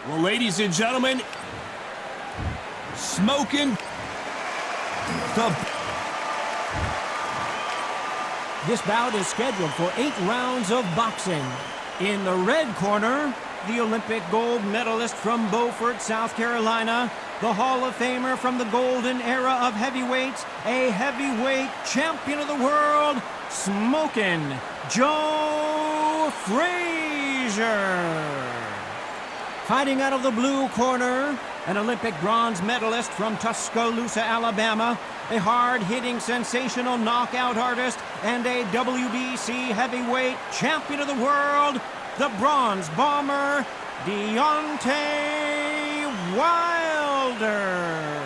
Well, ladies and gentlemen, smoking the... This bout is scheduled for 8 rounds of boxing. In the red corner, the Olympic gold medalist from Beaufort, South Carolina, the Hall of Famer from the golden era of heavyweights, a heavyweight champion of the world, Smokin' Joe Frazier. Fighting out of the blue corner, an Olympic bronze medalist from Tuscaloosa, Alabama, a hard-hitting, sensational knockout artist, and a WBC heavyweight champion of the world, the Bronze Bomber, Deontay Wilder.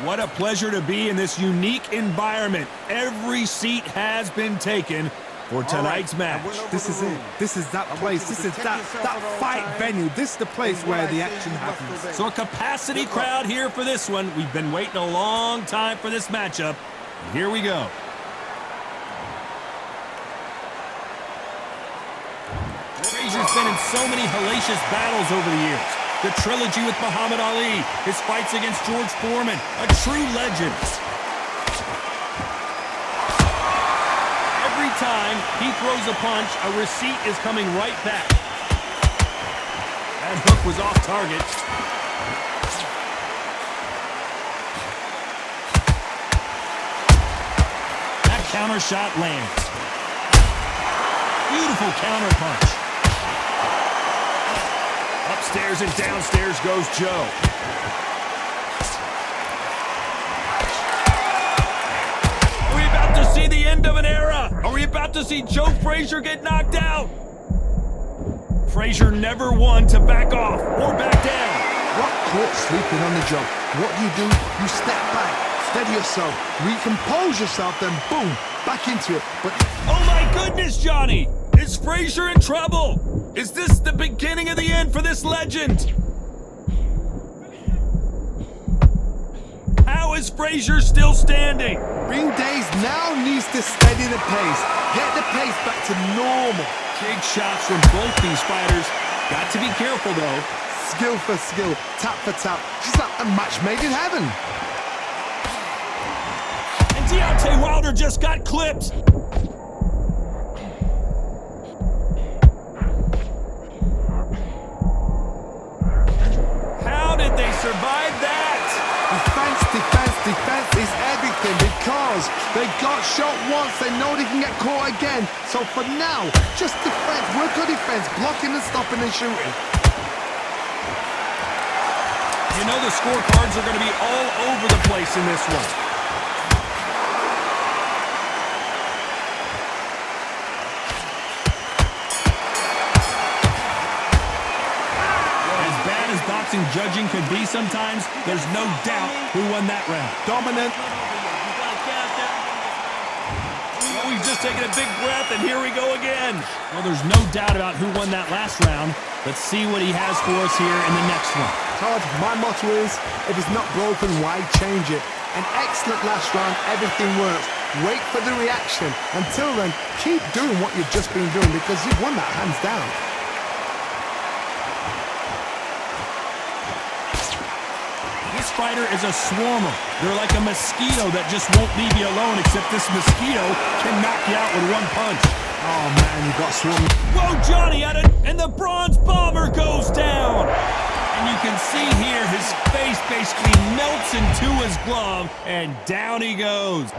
What a pleasure to be in this unique environment. Every seat has been taken for tonight's match. This is it. This is that place. This is that fight venue. This is the place where the action happens. So a capacity crowd here for this one. We've been waiting a long time for this matchup. And here we go. Frazier's been in so many hellacious battles over the years. The trilogy with Muhammad Ali, his fights against George Foreman, a true legend. Every time he throws a punch, a receipt is coming right back. That hook was off target. That counter shot lands. Beautiful counter punch. Upstairs and downstairs goes Joe. Are we about to see the end of an era? Are we about to see Joe Frazier get knocked out? Frazier never one to back off or back down. Not caught sleeping on the job. What do? You step back, steady yourself, recompose yourself, then boom, back into it. But oh my goodness, Johnny! Is Frazier in trouble? Is this the beginning of the end for this legend? How is Frazier still standing? Ring Days now needs to steady the pace. Get the pace back to normal. Big shots from both these fighters. Got to be careful, though. Skill for skill, tap for tap. Just like a match made in heaven. And Deontay Wilder just got clipped. How did they survive that? Defense is everything because they got shot once, they know they can get caught again. So for now, just defense, work on defense, blocking and stopping and shooting. You know the scorecards are going to be all over the place in this one. Boxing judging could be sometimes, there's no doubt who won that round. Dominant. Well, we've just taken a big breath, and here we go again. Well, there's no doubt about who won that last round. Let's see what he has for us here in the next one. Todd, my motto is, if it's not broken, why change it? An excellent last round, everything works. Wait for the reaction. Until then, keep doing what you've just been doing because you've won that hands down. This fighter is a swarmer. They're like a mosquito that just won't leave you alone, except this mosquito can knock you out with one punch. Oh man, you got swarmed. Whoa, Johnny, and the Bronze Bomber goes down. And you can see here his face basically melts into his glove, and down he goes.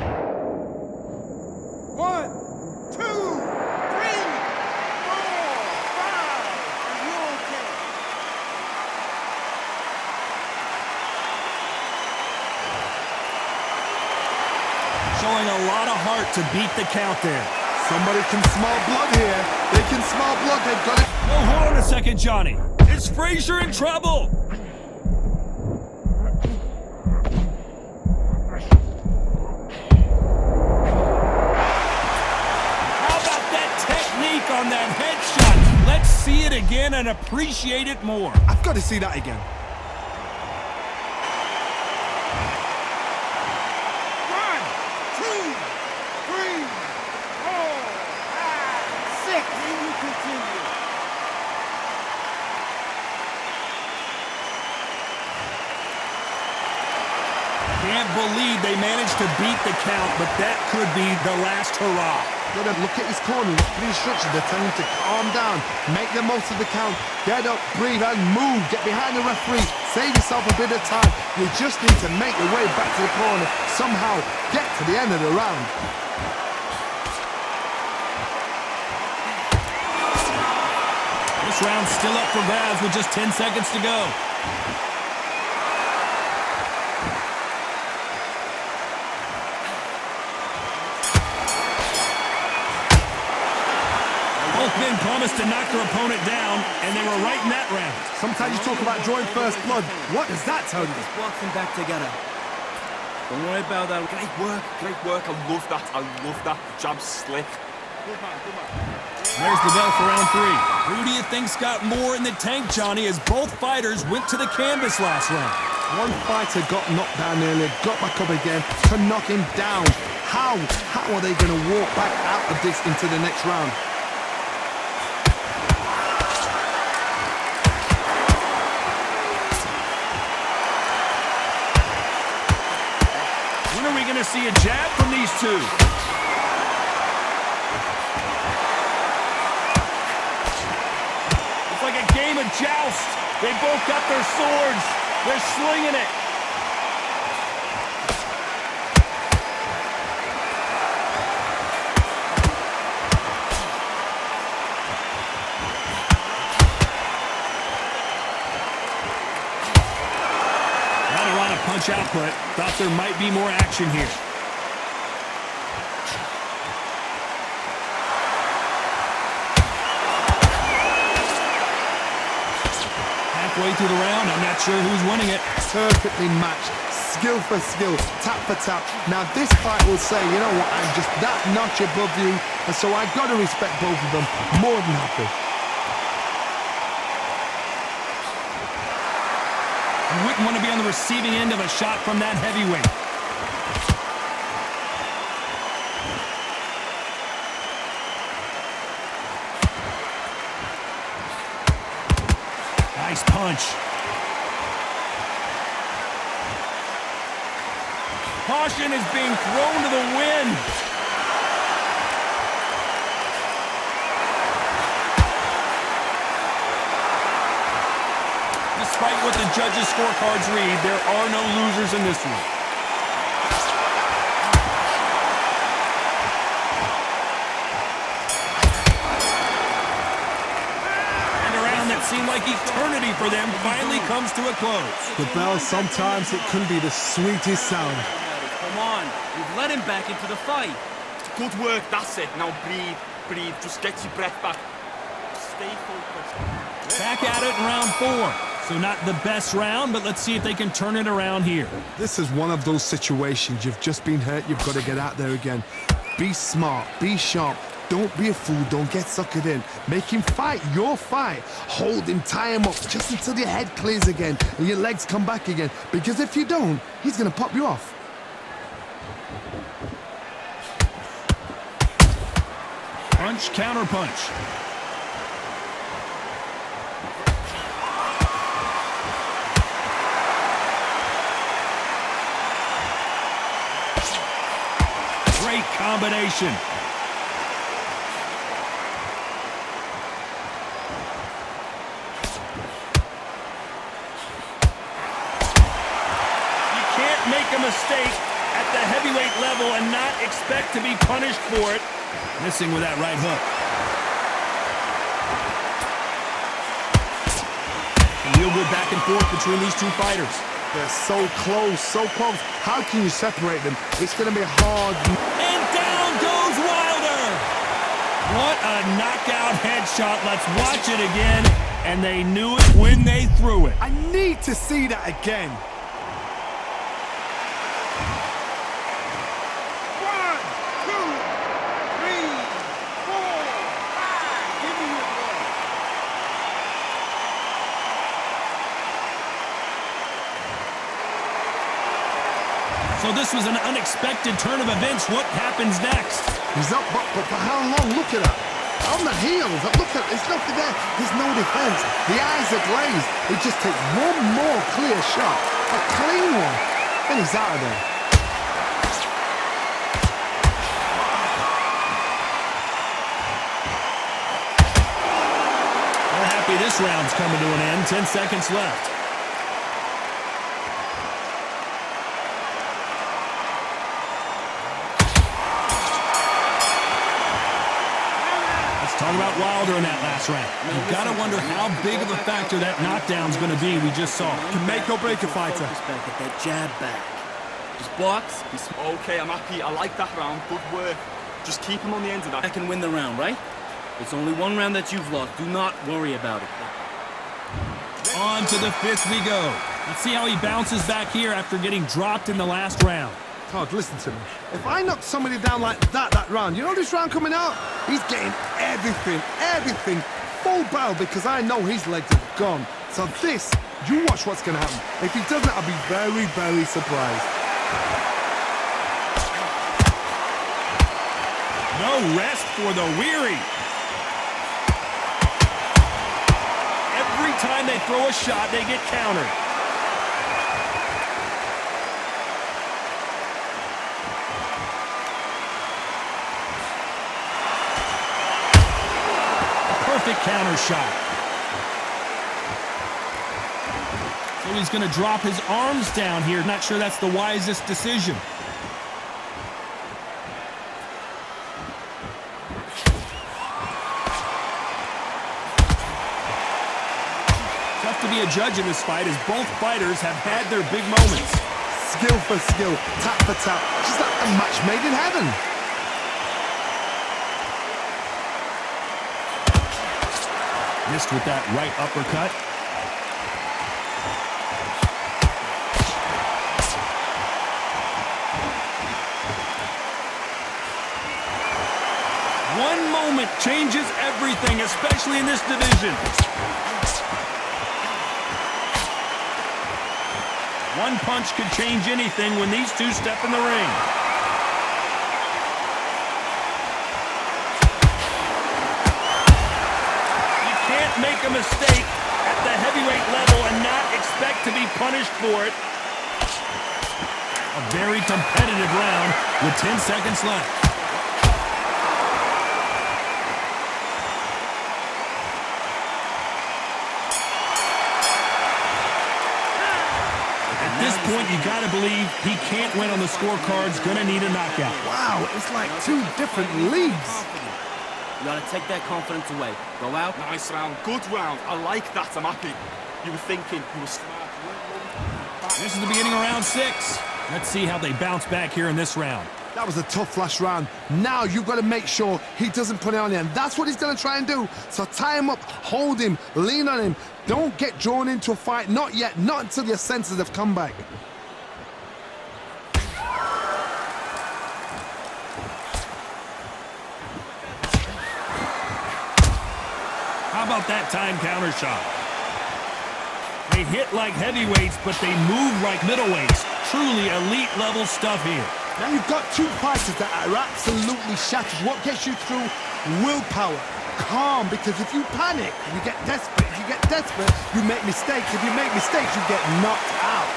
1, 2, 3, 4, 5. Are you okay? Showing a lot of heart to beat the count there. Somebody can smell blood here. They can smell blood. They've got it. Oh, hold on a second, Johnny. Is Frazier in trouble? How about that technique on that headshot? Let's see it again and appreciate it more. I've got to see that again. 1, 2, 3, 4, 5, 6. Will you continue? Can't believe they managed to beat the count, but that could be the last hurrah. Look at his corner, look at the instructions. They're telling him to calm down, make the most of the count, get up, breathe, and move. Get behind the referee, save yourself a bit of time. You just need to make your way back to the corner, somehow get to the end of the round. This round's still up for grabs with just 10 seconds to go. Both men promised to knock their opponent down, and they were right in that round. Sometimes you talk about drawing first blood. What does that tell you? Just walk them back together. Don't worry about that. Great work, great work. I love that. I love that. Jab slick. There's the bell for round 3. Who do you think's got more in the tank, Johnny, as both fighters went to the canvas last round? One fighter got knocked down earlier, got back up again to knock him down. How are they going to walk back out of this into the next round? When are we going to see a jab from these two? It's like a game of joust. They both got their swords. They're slinging it. Not a lot of punch output. Thought there might be more action here. Halfway through the round, I'm not sure who's winning it. Perfectly matched, skill for skill, tap for tap. Now this fight will say, you know what, I'm just that notch above you, and so I got to respect both of them more than happy. You wouldn't want to be on the receiving end of a shot from that heavyweight. Nice punch. Caution is being thrown to the wind. Despite what the judges' scorecards read, there are no losers in this one. And a round that seemed like eternity for them finally comes to a close. The bell, sometimes it can be the sweetest sound. Come on. We've let him back into the fight. Good work, that's it. Now breathe, breathe. Just get your breath back. Stay focused. Back at it in round 4. So not the best round, but let's see if they can turn it around here. This is one of those situations. You've just been hurt, you've got to get out there again. Be smart, be sharp. Don't be a fool, don't get suckered in. Make him fight your fight. Hold him, tie him up, just until your head clears again and your legs come back again. Because if you don't, he's gonna pop you off. Punch, counter punch. Great combination. You can't make a mistake at the heavyweight level and not expect to be punished for it. Missing with that right hook. A real good back and forth between these two fighters. They're so close, so close. How can you separate them? It's gonna be hard. And down goes Wilder! What a knockout headshot. Let's watch it again. And they knew it when they threw it. I need to see that again. 1, 2, 3, 4, 5. Give me your blood. So this was an unexpected turn of events. What happens next? He's up, but for how long? Look at that. On the heels, look at, there's nothing there. There's no defense. The eyes are glazed. He just takes one more clear shot, a clean one, and he's out of there. We're happy this round's coming to an end. 10 seconds left. Talk about Wilder in that last round. You've got to wonder how big of a factor that knockdown's going to be we just saw. Can make or break a fighter. Back at that jab back. Just box. Okay, I'm happy. I like that round. Good work. Just keep him on the end of that. I can win the round, right? It's only one round that you've lost. Do not worry about it. On to the fifth we go. Let's see how he bounces back here after getting dropped in the last round. Todd, listen to me. If I knock somebody down like that round, you know this round coming out? He's getting everything, full barrel, because I know his legs are gone. So this, you watch what's going to happen. If he doesn't, I'll be very, very surprised. No rest for the weary. Every time they throw a shot, they get countered. Perfect counter shot. So he's going to drop his arms down here. Not sure that's the wisest decision. Tough to be a judge in this fight as both fighters have had their big moments. Skill for skill, tap for tap, just like a match made in heaven. Missed with that right uppercut. One moment changes everything, especially in this division. One punch could change anything when these two step in the ring. Make a mistake at the heavyweight level and not expect to be punished for it. A very competitive round with 10 seconds left. At this point, you got to believe he can't win on the scorecards. Gonna need a knockout. Wow, it's like two different leagues. You gotta take that confidence away. Go out. Nice round. Good round. I like that. I'm happy. You were thinking. You were smart. This is the beginning of round 6. Let's see how they bounce back here in this round. That was a tough last round. Now you've got to make sure he doesn't put it on you, and that's what he's going to try and do. So tie him up, hold him, lean on him. Don't get drawn into a fight. Not yet. Not until your senses have come back. How about that time counter shot? They hit like heavyweights, but they move like middleweights. Truly elite level stuff here. Now you've got two fighters that are absolutely shattered. What gets you through? Willpower. Calm, because if you panic, you get desperate. If you get desperate, you make mistakes. If you make mistakes, you get knocked out.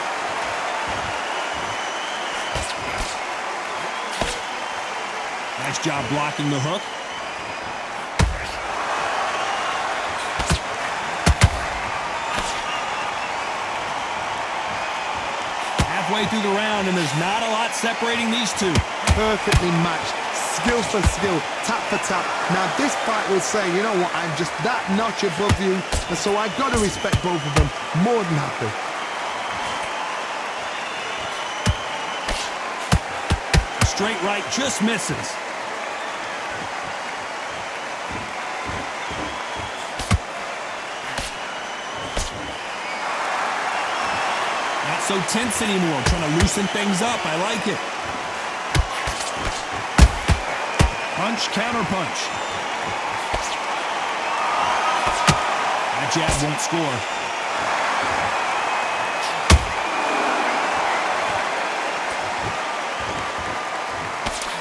Nice job blocking the hook. Halfway through the round, and there's not a lot separating these two. Perfectly matched. Skill for skill, tap for tap. Now this fight will say, you know what, I'm just that notch above you, and so I got to respect both of them. More than happy. A straight right just misses. Not so tense anymore, trying to loosen things up. I like it. Punch, counter punch. That jab won't score.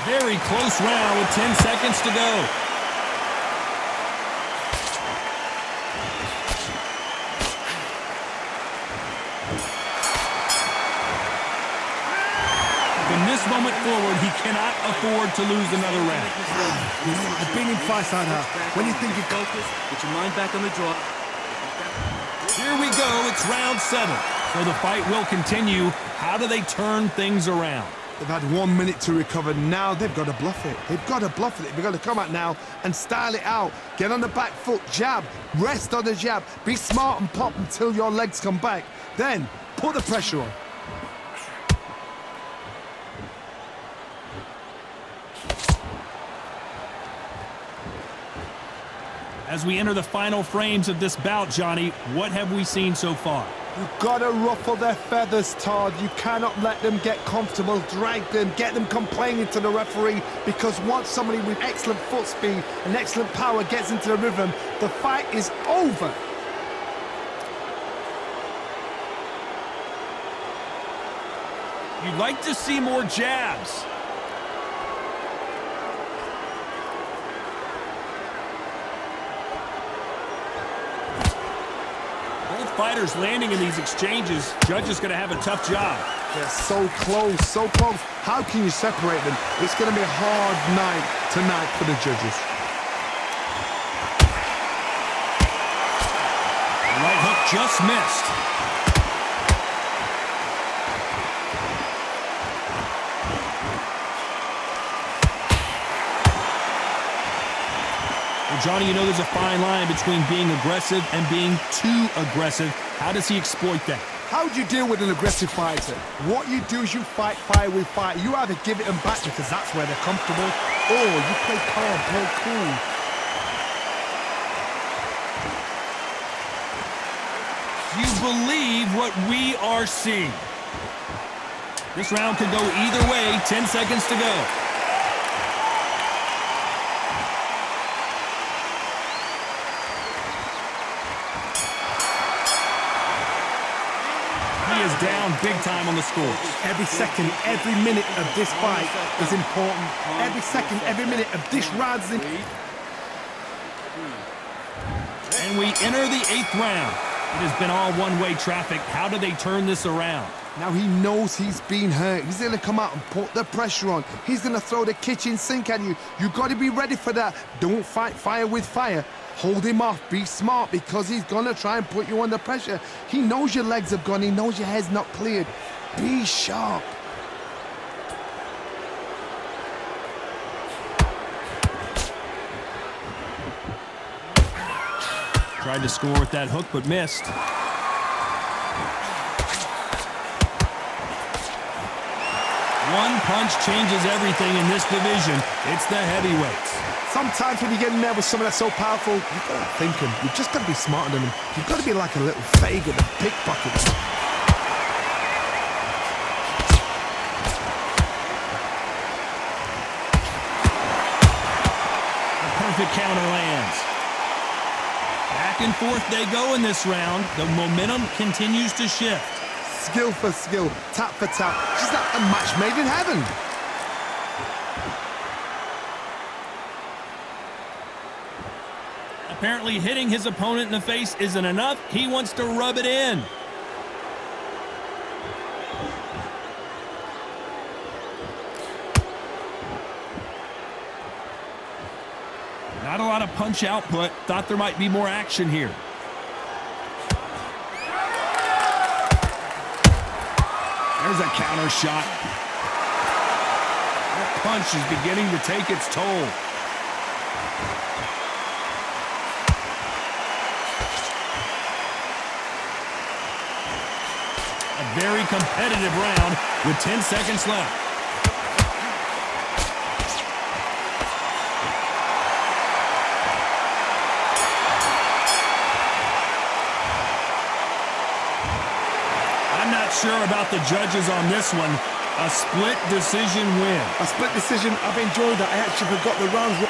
Very close round with 10 seconds to go. foot forward. He cannot afford to lose another round. I've been in fights like that. When you think you Focus. Get your mind back on the draw. Here we go. It's round 7. So the fight will continue. How do they turn things around? They've had 1 minute to recover. Now they've got to bluff it. They've got to bluff it. They've got to come out now and style it out. Get on the back foot, jab, rest on the jab. Be smart and pop until your legs come back. Then put the pressure on. As we enter the final frames of this bout, Johnny, what have we seen so far? You've got to ruffle their feathers, Todd. You cannot let them get comfortable, drag them, get them complaining to the referee, because once somebody with excellent foot speed and excellent power gets into the rhythm, the fight is over. You'd like to see more jabs. Both fighters landing in these exchanges. Judge is going to have a tough job. They're so close, so close. How can you separate them? It's going to be a hard night tonight for the judges. Right hook just missed. Well, Johnny, you know there's a fine line between being aggressive and being too aggressive. How does he exploit that? How do you deal with an aggressive fighter? What you do is you fight fire with fire. You either give it them back because that's where they're comfortable, or you play calm, play cool. Do you believe what we are seeing? This round could go either way. 10 seconds to go. He is down big time on the scores. Every second, every minute of this fight is important. Every second, every minute of this round is important. And we enter the 8th round. It has been all one-way traffic. How do they turn this around? Now he knows he's been hurt. He's going to come out and put the pressure on. He's going to throw the kitchen sink at you. You've got to be ready for that. Don't fight fire with fire. Hold him off. Be smart, because he's going to try and put you under pressure. He knows your legs have gone. He knows your head's not cleared. Be sharp. Tried to score with that hook, but missed. One punch changes everything in this division. It's the heavyweights. Sometimes when you get in there with someone that's so powerful, you've got to think him. You've just got to be smarter than him. You've got to be like a little Fagin and pickpocket. A perfect counter lands. Back and forth they go in this round. The momentum continues to shift. Skill for skill, tap for tap. Just like a match made in heaven. Apparently hitting his opponent in the face isn't enough. He wants to rub it in. Not a lot of punch output. Thought there might be more action here. There's a counter shot. That punch is beginning to take its toll. A very competitive round with 10 seconds left. I'm not sure about the judges on this one. A split decision win. A split decision, I've enjoyed that. I actually forgot the rounds were